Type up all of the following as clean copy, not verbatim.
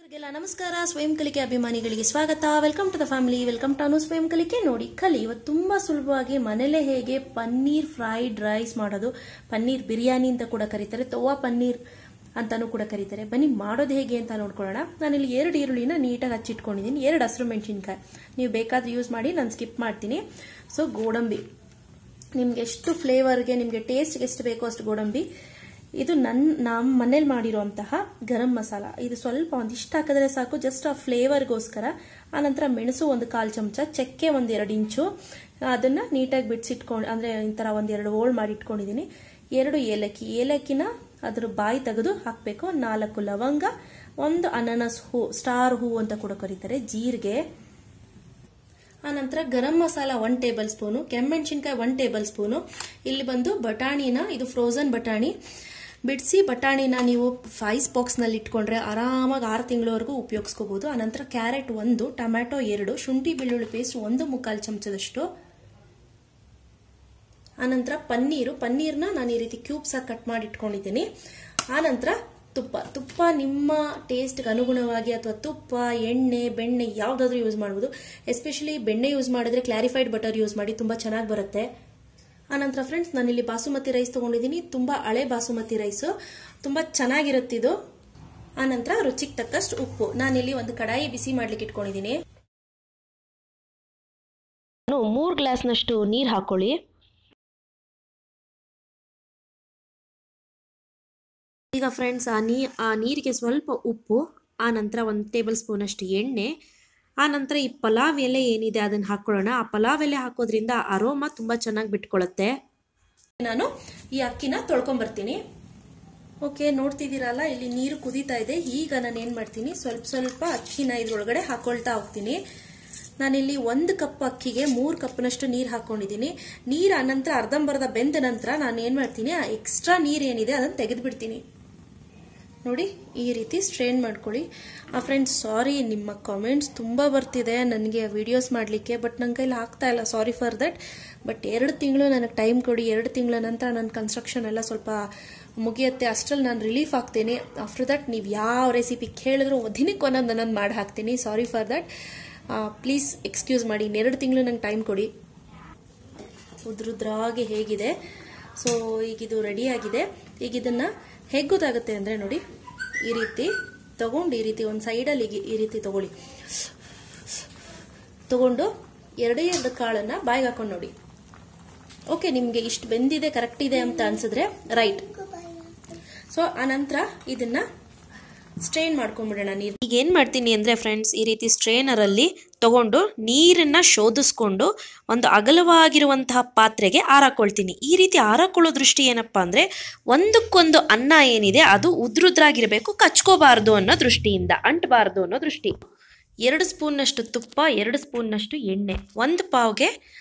ನಮಸ್ಕಾರ ಸ್ವಯಂ ಕಲಿಕೆ ಅಭಿಮಾನಿಗಳಿಗೆ ಸ್ವಾಗತ. Welcome to the family, welcome to ಅನುಸ್ವಯಂಕಲಿಕೆ. ನೋಡಿ ಕಲಿ ಇವತ್ತು ತುಂಬಾ ಸುಲಭವಾಗಿ ಮನೇಲೆ ಹೇಗೆ ಪನ್ನೀರ್ ಫ್ರೈಡ್ ರೈಸ್ ಮಾಡೋದು, ಪನ್ನೀರ್ ಬಿರಿಯಾನಿ ಅಂತ ಕೂಡ ಕರೀತಾರೆ, ತವಾ ಪನ್ನೀರ್ ಅಂತಾನೂ ಕೂಡ ಕರೀತಾರೆ. ಬನ್ನಿ ಮಾಡೋದು ಹೇಗೆ ಅಂತ ನೋಡ್ಕೊಳ್ಳೋಣ. ನಾನಿಲ್ಲಿ 2 ಈರುಳ್ಳಿನ ನೀಟಾಗಿ ಹಚ್ಚಿಟ್ಕೊಂಡಿದ್ದೀನಿ, 2 ಹಸಿರು ಮೆಣಸಿನಕಾಯಿ ನೀವು ಬೇಕಾದ್ರೆ ಯೂಸ್ ಮಾಡಿ, ನಾನು ಸ್ಕಿಪ್ ಮಾಡ್ತೀನಿ. ಸೊ ಗೋಡಂಬಿ ನಿಮ್ಗೆ ಎಷ್ಟು ಫ್ಲೇವರ್ಗೆ, ನಿಮ್ಗೆ ಟೇಸ್ಟ್ಗೆ ಎಷ್ಟು ಬೇಕೋ ಅಷ್ಟು ಗೋಡಂಬಿ. ಇದು ನಮ್ಮ ಮನೇಲಿ ಮಾಡಿರುವಂತಹ ಗರಂ ಮಸಾಲ. ಇದು ಸ್ವಲ್ಪ ಒಂದಿಷ್ಟು ಹಾಕಿದ್ರೆ ಸಾಕು, ಜಸ್ಟ್ ಆ ಫ್ಲೇವರ್ಗೋಸ್ಕರ. ಆನಂತರ ಮೆಣಸು 1/4 ಚಮಚ, ಚಕ್ಕೆ 1-2 ಇಂಚು, ಅದನ್ನ ನೀಟಾಗಿ ಬಿಡಿಸಿಟ್ಕೊಂಡು, ಅಂದ್ರೆ ಈ ತರ 1-2 ಹೋಳು ಮಾಡಿ ಇಟ್ಕೊಂಡಿದ್ದೀನಿ. 2 ಏಲಕ್ಕಿ, ಏಲಕ್ಕಿನ ಅದ್ರ ಬಾಯಿ ತೆಗೆದು ಹಾಕಬೇಕು. 4 ಲವಂಗ, 1 ಅನಾನಸ್ ಹೂ, ಸ್ಟಾರ್ ಹೂ ಅಂತ ಕೂಡ ಕರೀತಾರೆ, ಜೀರಿಗೆ. ಆನಂತರ ಗರಂ ಮಸಾಲ 1 ಟೇಬಲ್ ಸ್ಪೂನು, ಕೆಮ್ಮೆಣಸಿನ್ಕಾಯಿ 1 ಟೇಬಲ್ ಸ್ಪೂನು. ಇಲ್ಲಿ ಬಂದು ಬಟಾಣಿನ, ಇದು ಫ್ರೋಸನ್ ಬಟಾಣಿ, ಬಿಡಿಸಿ ಬಟಾಣಿನ ನೀವು ಐಸ್ ಬಾಕ್ಸ್ ನಲ್ಲಿ ಇಟ್ಕೊಂಡ್ರೆ ಆರಾಮಾಗಿ 6 ತಿಂಗಳವರೆಗೂ ಉಪಯೋಗಿಸ್ಕೋಬಹುದು. ಆನಂತರ ಕ್ಯಾರೆಟ್ 1, ಟೊಮ್ಯಾಟೊ 2, ಶುಂಠಿ ಬೆಳ್ಳುಳ್ಳಿ ಪೇಸ್ಟ್ 1/4 ಚಮಚದಷ್ಟು. ಆನಂತರ ಪನ್ನೀರ್ನ ನಾನು ಈ ರೀತಿ ಕ್ಯೂಬ್ಸ್ ಆಗಿ ಕಟ್ ಮಾಡಿ ಇಟ್ಕೊಂಡಿದ್ದೀನಿ. ಆನಂತರ ತುಪ್ಪ ನಿಮ್ಮ ಟೇಸ್ಟ್ಗೆ ಅನುಗುಣವಾಗಿ, ಅಥವಾ ತುಪ್ಪ, ಎಣ್ಣೆ, ಬೆಣ್ಣೆ ಯಾವ್ದಾದ್ರು ಯೂಸ್ ಮಾಡಬಹುದು. ಎಸ್ಪೆಷಲಿ ಬೆಣ್ಣೆ ಯೂಸ್ ಮಾಡಿದ್ರೆ ಕ್ಲಾರಿಫೈಡ್ ಬಟರ್ ಯೂಸ್ ಮಾಡಿ, ತುಂಬಾ ಚೆನ್ನಾಗಿ ಬರುತ್ತೆ. ಆನಂತರ ಫ್ರೆಂಡ್ಸ್, ನಾನಿಲ್ಲಿ ಬಾಸುಮತಿ ರೈಸ್ ತಗೊಂಡಿದ್ದೀನಿ, ತುಂಬಾ ಹಳೆ ಬಾಸುಮತಿ ರೈಸ್, ತುಂಬಾ ಚೆನ್ನಾಗಿರುತ್ತಿದ್ದು. ಆನಂತರ ರುಚಿಗೆ ತಕ್ಕಷ್ಟು ಉಪ್ಪು. ನಾನಿಲ್ಲಿ ಒಂದು ಕಡಾಯಿ ಬಿಸಿ ಮಾಡ್ಲಿಕ್ಕೆ ಇಟ್ಕೊಂಡಿದ್ದೀನಿ. 3 ಗ್ಲಾಸ್ನಷ್ಟು ನೀರು ಹಾಕೊಳ್ಳಿ. ಈಗ ಫ್ರೆಂಡ್ಸ್, ಆ ನೀರಿಗೆ ಸ್ವಲ್ಪ ಉಪ್ಪು, ಆನಂತರ 1 ಟೇಬಲ್ ಸ್ಪೂನ್ ಅಷ್ಟು ಎಣ್ಣೆ, ಆನಂತರ ಈ ಪಲಾವ್ ಎಲೆ ಏನಿದೆ ಅದನ್ನ ಹಾಕೊಳ್ಳೋಣ. ಆ ಪಲಾವ್ ಎಲೆ ಹಾಕೋದ್ರಿಂದ ಅರೋಮಾ ತುಂಬಾ ಚೆನ್ನಾಗಿ ಬಿಟ್ಕೊಳ್ಳುತ್ತೆ. ನಾನು ಈ ಅಕ್ಕಿನ ತೊಳ್ಕೊಂಡ್ಬರ್ತೀನಿ. ಓಕೆ, ನೋಡ್ತಿದ್ದೀರಲ್ಲ, ಇಲ್ಲಿ ನೀರು ಕುದೀತಾ ಇದೆ. ಈಗ ನಾನು ಏನ್ ಮಾಡ್ತೀನಿ, ಸ್ವಲ್ಪ ಅಕ್ಕಿನ ಇದ್ರೊಳಗಡೆ ಹಾಕೊಳ್ತಾ ಹೋಗ್ತೀನಿ. ನಾನಿಲ್ಲಿ 1 ಕಪ್ ಅಕ್ಕಿಗೆ 3 ಕಪ್ನಷ್ಟು ನೀರು ಹಾಕೊಂಡಿದ್ದೀನಿ. ನೀರು ಅನಂತರ ಅರ್ಧಂಬರ್ಧ ಬೆಂದ ನಂತರ ನಾನು ಏನ್ ಮಾಡ್ತೀನಿ, ಆ ಎಕ್ಸ್ಟ್ರಾ ನೀರು ಏನಿದೆ ಅದನ್ನ ತೆಗೆದು ಬಿಡ್ತೀನಿ. ನೋಡಿ, ಈ ರೀತಿ ಸ್ಟ್ರೈನ್ ಮಾಡ್ಕೊಳ್ಳಿ. ಫ್ರೆಂಡ್ಸ್, ಸಾರಿ, ನಿಮ್ಮ ಕಾಮೆಂಟ್ಸ್ ತುಂಬಾ ಬರ್ತಿದೆ ನನಗೆ ವಿಡಿಯೋಸ್ ಮಾಡಲಿಕ್ಕೆ, ಬಟ್ ನನ್ನ ಕೈಲಿ ಆಗ್ತಾ ಇಲ್ಲ, ಸಾರಿ ಫಾರ್ ದಟ್. ಬಟ್ 2 ತಿಂಗಳು ನನಗೆ ಟೈಮ್ ಕೊಡಿ. 2 ತಿಂಗಳ ನಂತರ ನನ್ನ ಕನ್ಸ್ಟ್ರಕ್ಷನ್ ಎಲ್ಲ ಸ್ವಲ್ಪ ಮುಗಿಯುತ್ತೆ, ಅಷ್ಟರಲ್ಲಿ ನಾನು ರಿಲೀಫ್ ಆಗ್ತೀನಿ. ಆಫ್ಟರ್ ದಟ್ ನೀವು ಯಾವ ರೆಸಿಪಿ ಕೇಳಿದ್ರು ದಿನಕ್ಕೆ ಒಂದೊಂದು ಮಾಡಿ ಹಾಕ್ತೀನಿ. Sorry for that, please excuse ಮಾಡಿ. 2 ತಿಂಗಳು ನಂಗೆ ಟೈಮ್ ಕೊಡಿ. ಉದ್ರುದ್ರಾಗಿ ಹೇಗಿದೆ. ಸೊ ಈಗ ಇದು ರೆಡಿ ಆಗಿದೆ. ಈಗ ಇದನ್ನ ಹೇಗೆ ಗೊತ್ತಾಗುತ್ತೆ ಅಂದ್ರೆ, ನೋಡಿ, ಈ ರೀತಿ ತಗೊಂಡು, ಈ ರೀತಿ ಒಂದು ಸೈಡಲ್ಲಿ ಈ ರೀತಿ ತಗೊಂಡು 2 ಕಾಳನ್ನ ಬಾಯಿಗೆ ಹಾಕೊಂಡು ನೋಡಿ. ಓಕೆ, ನಿಮ್ಗೆ ಇಷ್ಟು ಬೆಂದಿದೆ, ಕರೆಕ್ಟ್ ಇದೆ ಅಂತ ಅನ್ಸಿದ್ರೆ ರೈಟ್. ಸೊ ಆನಂತರ ಇದನ್ನ ಸ್ಟ್ರೈನ್ ಮಾಡ್ಕೊಂಡ್ಬಿಡೋಣ ನೀರು. ಈಗ ಏನ್ ಮಾಡ್ತೀನಿ ಅಂದ್ರೆ ಫ್ರೆಂಡ್ಸ್, ಈ ರೀತಿ ಸ್ಟ್ರೈನರ್ ಅಲ್ಲಿ ತಗೊಂಡು ನೀರನ್ನ ಶೋಧಿಸ್ಕೊಂಡು ಒಂದು ಅಗಲವಾಗಿರುವಂತಹ ಪಾತ್ರೆಗೆ ಆರಾಕೊಳ್ತೀನಿ. ಈ ರೀತಿ ಆರಾಕೊಳ್ಳೋ ದೃಷ್ಟಿ ಏನಪ್ಪಾ ಅಂದ್ರೆ, ಒಂದಕ್ಕೊಂದು ಅನ್ನ ಏನಿದೆ ಅದು ಉದ್ರುದ್ರಾಗಿರ್ಬೇಕು, ಕಚ್ಕೋಬಾರ್ದು ಅನ್ನೋ ದೃಷ್ಟಿಯಿಂದ, ಅಂಟಬಾರ್ದು ಅನ್ನೋ ದೃಷ್ಟಿ. 2 ಸ್ಪೂನ್ನಷ್ಟು ತುಪ್ಪ, 2 ಸ್ಪೂನ್ನಷ್ಟು ಎಣ್ಣೆ, 1 ಪಾವ್ಗೆ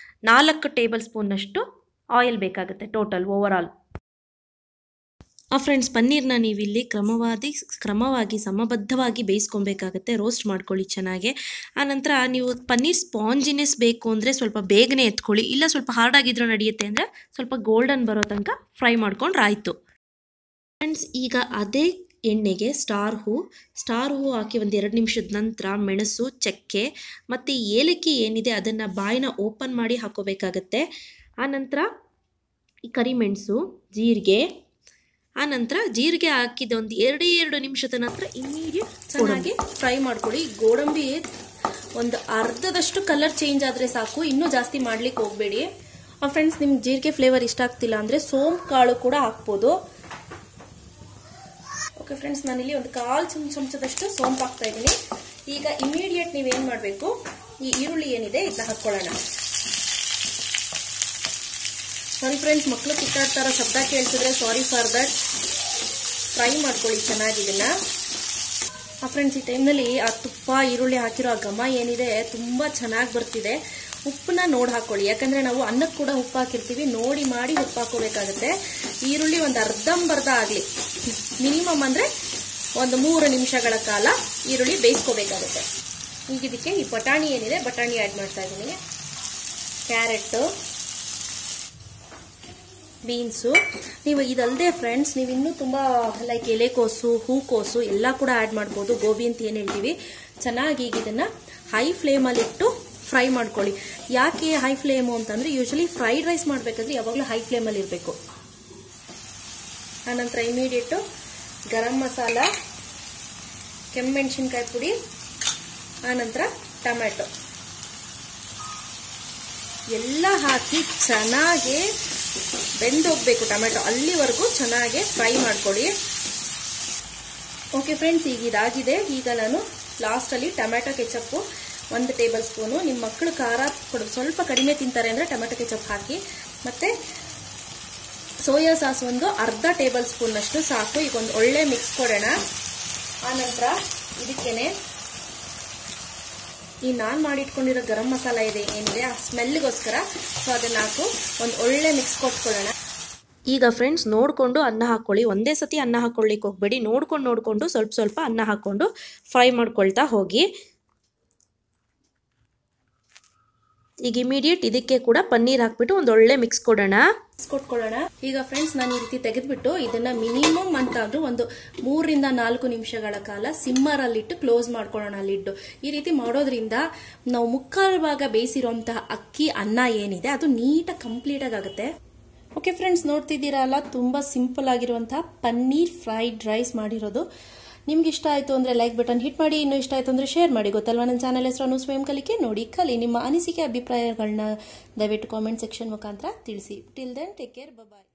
4 ಟೇಬಲ್ ಸ್ಪೂನ್ನಷ್ಟು ಆಯಿಲ್ ಬೇಕಾಗುತ್ತೆ ಟೋಟಲ್ ಓವರ್ ಆಲ್. ಫ್ರೆಂಡ್ಸ್, ಪನ್ನೀರ್ನ ನೀವಿಲ್ಲಿ ಕ್ರಮವಾಗಿ ಸಮಬದ್ಧವಾಗಿ ಬೇಯಿಸ್ಕೊಬೇಕಾಗತ್ತೆ. ರೋಸ್ಟ್ ಮಾಡ್ಕೊಳ್ಳಿ ಚೆನ್ನಾಗಿ. ಆನಂತರ ನೀವು ಪನ್ನೀರ್ ಸ್ಪಾಂಜಿನೆಸ್ ಬೇಕು ಅಂದರೆ ಸ್ವಲ್ಪ ಬೇಗನೆ ಎತ್ಕೊಳ್ಳಿ, ಇಲ್ಲ ಸ್ವಲ್ಪ ಹಾರ್ಡ್ ಆಗಿದ್ರೂ ನಡೆಯುತ್ತೆ ಅಂದರೆ ಸ್ವಲ್ಪ ಗೋಲ್ಡನ್ ಬರೋ ತನಕ ಫ್ರೈ ಮಾಡ್ಕೊಂಡ್ರೆ ಆಯಿತು. ಫ್ರೆಂಡ್ಸ್, ಈಗ ಅದೇ ಎಣ್ಣೆಗೆ ಸ್ಟಾರ್ ಹೂ ಹಾಕಿ 1-2 ನಿಮಿಷದ ನಂತರ ಮೆಣಸು, ಚಕ್ಕೆ ಮತ್ತು ಏಲಕ್ಕಿ ಏನಿದೆ ಅದನ್ನು ಬಾಯಿನ ಓಪನ್ ಮಾಡಿ ಹಾಕೋಬೇಕಾಗತ್ತೆ. ಆನಂತರ ಈ ಕರಿಮೆಣಸು, ಜೀರಿಗೆ, ಆನಂತರ ಜೀರಿಗೆ ಹಾಕಿದ 2 ನಿಮಿಷದ ನಂತರ ಇಮಿಡಿಯೇಟ್ ಚೆನ್ನಾಗಿ ಫ್ರೈ ಮಾಡ್ಕೊಳ್ಳಿ. ಗೋಡಂಬಿ ಒಂದು ಅರ್ಧದಷ್ಟು ಕಲರ್ ಚೇಂಜ್ ಆದರೆ ಸಾಕು, ಇನ್ನೂ ಜಾಸ್ತಿ ಮಾಡ್ಲಿಕ್ಕೆ ಹೋಗಬೇಡಿ. ಫ್ರೆಂಡ್ಸ್, ನಿಮ್ಗೆ ಜೀರಿಗೆ ಫ್ಲೇವರ್ ಇಷ್ಟ ಆಗ್ತಿಲ್ಲ ಅಂದರೆ ಸೋಂಪು ಕಾಳು ಕೂಡ ಹಾಕ್ಬೋದು. ಓಕೆ ಫ್ರೆಂಡ್ಸ್, ನಾನಿಲ್ಲಿ 1/4 ಚಮಚದಷ್ಟು ಸೋಂಪು ಹಾಕ್ತಾ ಇದ್ದೀನಿ. ಈಗ ಇಮಿಡಿಯೇಟ್ ನೀವೇನು ಮಾಡಬೇಕು, ಈ ಈರುಳ್ಳಿ ಏನಿದೆ ಇದನ್ನ ಹಾಕ್ಕೊಳ್ಳೋಣ. ಸಾರಿ ಫ್ರೆಂಡ್ಸ್, ಮಕ್ಕಳು ಕಿತ್ತಾಡ್ತಾರ, ಶಬ್ದ ಕೇಳಿಸಿದ್ರೆ ಸಾರಿ ಫಾರ್ ದಟ್. ಫ್ರೈ ಮಾಡ್ಕೊಳ್ಳಿ ಚೆನ್ನಾಗಿ ಇದನ್ನ. ಫ್ರೆಂಡ್ಸ್, ಈ ಟೈಮ್ನಲ್ಲಿ ಆ ತುಪ್ಪ, ಈರುಳ್ಳಿ ಹಾಕಿರೋ ಆ ಘಮ ಏನಿದೆ ತುಂಬಾ ಚೆನ್ನಾಗಿ ಬರ್ತಿದೆ. ಉಪ್ಪನ್ನ ನೋಡಿ ಹಾಕೊಳ್ಳಿ, ಯಾಕಂದ್ರೆ ನಾವು ಅನ್ನಕ್ಕೆ ಕೂಡ ಉಪ್ಪು ಹಾಕಿರ್ತೀವಿ, ನೋಡಿ ಮಾಡಿ ಉಪ್ಪು ಹಾಕೋಬೇಕಾಗುತ್ತೆ. ಈರುಳ್ಳಿ ಒಂದು ಅರ್ಧಂಬರ್ಧ ಆಗಲಿ, ಮಿನಿಮಮ್ ಅಂದ್ರೆ 3 ನಿಮಿಷಗಳ ಕಾಲ ಈರುಳ್ಳಿ ಬೇಯಿಸ್ಕೋಬೇಕಾಗುತ್ತೆ. ಈಗ ಇದಕ್ಕೆ ಈ ಬಟಾಣಿ ಏನಿದೆ ಬಟಾಣಿ ಆ್ಯಡ್ ಮಾಡ್ತಾ ಇದ್ದೀನಿ. Carrot, beans. ನೀವು ಇದಲ್ಲದೆ ಫ್ರೆಂಡ್ಸ್ ನೀವು ಇನ್ನೂ ತುಂಬ ಲೈಕ್ ಎಲೆಕೋಸು, ಹೂಕೋಸು ಎಲ್ಲ ಕೂಡ ಆ್ಯಡ್ ಮಾಡ್ಬೋದು. ಗೋಬಿ ಅಂತ ಏನು ಹೇಳ್ತೀವಿ. ಚೆನ್ನಾಗಿ ಈಗ ಇದನ್ನು ಹೈ ಫ್ಲೇಮಲ್ಲಿಟ್ಟು ಫ್ರೈ ಮಾಡ್ಕೊಳ್ಳಿ. ಯಾಕೆ ಹೈ ಫ್ಲೇಮು ಅಂತಂದರೆ ಯೂಶಲಿ ಫ್ರೈಡ್ ರೈಸ್ ಮಾಡಬೇಕಾದ್ರೆ ಯಾವಾಗಲೂ ಹೈ ಫ್ಲೇಮಲ್ಲಿ ಇರಬೇಕು. ಆನಂತರ ಇಮಿಡಿಯೇಟು ಗರಂ ಮಸಾಲ, ಕೆಮ್ಮೆಣಸಿನ್ಕಾಯಿ ಪುಡಿ, ಆನಂತರ ಟೊಮ್ಯಾಟೊ ಎಲ್ಲ ಹಾಕಿ ಚೆನ್ನಾಗಿ ಬೆಂದೋಗ್ಬೇಕು. ಟೊಮೆಟೊ ಅಲ್ಲಿವರೆಗೂ ಚೆನ್ನಾಗಿ ಫ್ರೈ ಮಾಡ್ಕೊಳ್ಳಿ. ಓಕೆ ಫ್ರೆಂಡ್ಸ್, ಈಗ ಇದಾಗಿದೆ. ಈಗ ನಾನು ಲಾಸ್ಟಲ್ಲಿ ಟೊಮ್ಯಾಟೊ ಕೆಚಪ್ಪು 1 ಟೇಬಲ್ ಸ್ಪೂನು. ನಿಮ್ಮ ಮಕ್ಕಳು ಖಾರ ಸ್ವಲ್ಪ ಕಡಿಮೆ ತಿಂತಾರೆ ಅಂದರೆ ಟೊಮ್ಯಾಟೊ ಕೆಚಪ್ ಹಾಕಿ. ಮತ್ತು ಸೋಯಾ ಸಾಸ್ ಒಂದು ಅರ್ಧ ಟೇಬಲ್ ಸ್ಪೂನ್ನಷ್ಟು ಸಾಕು. ಈಗ ಒಂದು ಒಳ್ಳೆ ಮಿಕ್ಸ್ ಕೊಡೋಣ. ಆನಂತರ ಇದಕ್ಕೇನೆ ಈ ನಾನು ಮಾಡಿಟ್ಕೊಂಡಿರೋ ಗರಂ ಮಸಾಲ ಏನಿದೆ ಆ ಸ್ಮೆಲ್ಗೋಸ್ಕರ ಸೊ ಅದನ್ನ ಹಾಕು ಒಂದು ಒಳ್ಳೆ ಮಿಕ್ಸ್ ಕೊಟ್ಕೊಳ್ಳೋಣ. ಈಗ ಫ್ರೆಂಡ್ಸ್ ನೋಡಿಕೊಂಡು ಅನ್ನ ಹಾಕ್ಕೊಳ್ಳಿ. ಒಂದೇ ಸತಿ ಅನ್ನ ಹಾಕ್ಕೊಳ್ಳಿಕ್ಕೆ ಹೋಗಬೇಡಿ. ನೋಡ್ಕೊಂಡು ಸ್ವಲ್ಪ ಅನ್ನ ಹಾಕ್ಕೊಂಡು ಫ್ರೈ ಮಾಡ್ಕೊಳ್ತಾ ಹೋಗಿ. ಈಗ ಇಮಿಡಿಯೇಟ್ ಇದಕ್ಕೆ ಕೂಡ ಪನ್ನೀರ್ ಹಾಕ್ಬಿಟ್ಟು ಒಂದು ಒಳ್ಳೆ ಮಿಕ್ಸ್ ಕೊಟ್ಕೊಳ್ಳೋಣ. ಈಗ ಫ್ರೆಂಡ್ಸ್ ನಾನು ಈ ರೀತಿ ತೆಗೆದ್ಬಿಟ್ಟು ಇದನ್ನ ಮಿನಿಮಮ್ ಅಂತ ಅಂದ್ರೂ ಒಂದು 3 ರಿಂದ 4 ನಿಮಿಷಗಳ ಕಾಲ ಸಿಮ್ಮರಲ್ಲಿಟ್ಟು ಕ್ಲೋಸ್ ಮಾಡ್ಕೊಳ್ಳೋಣ ಲಿಡ್ಡು. ಈ ರೀತಿ ಮಾಡೋದ್ರಿಂದ ನಾವು ಮುಕ್ಕಾಲು ಭಾಗ ಬೇಯಿಸಿರುವಂತಹ ಅಕ್ಕಿ ಅನ್ನ ಏನಿದೆ ಅದು ನೀಟಾಗಿ ಕಂಪ್ಲೀಟ್ ಆಗುತ್ತೆ. ಓಕೆ ಫ್ರೆಂಡ್ಸ್, ನೋಡ್ತಿದ್ದೀರಲ್ಲ ತುಂಬಾ ಸಿಂಪಲ್ ಆಗಿರುವಂತಹ ಪನ್ನೀರ್ ಫ್ರೈಡ್ ರೈಸ್ ಮಾಡಿರೋದು. ನಿಮ್ಗೆ ಇಷ್ಟ ಆಯಿತು ಅಂದರೆ ಲೈಕ್ ಬಟನ್ ಹಿಟ್ ಮಾಡಿ. ಇನ್ನೂ ಇಷ್ಟ ಆಯಿತು ಅಂದರೆ ಶೇರ್ ಮಾಡಿ. ಗೊತ್ತಲ್ವಾ ನನ್ನ ಚಾನಲ್ ಹೆಸರು ಅನುಸ್ವಯಂಕಲಿಕೆ. ನೋಡಿ ಕಲಿ. ನಿಮ್ಮ ಅನಿಸಿಕೆ ಅಭಿಪ್ರಾಯಗಳನ್ನ ದಯವಿಟ್ಟು ಕಾಮೆಂಟ್ ಸೆಕ್ಷನ್ ಮುಖಾಂತರ ತಿಳಿಸಿ. ಟಿಲ್ ದೆನ್ ಟೇಕ್ ಕೇರ್, ಬಾಯ್.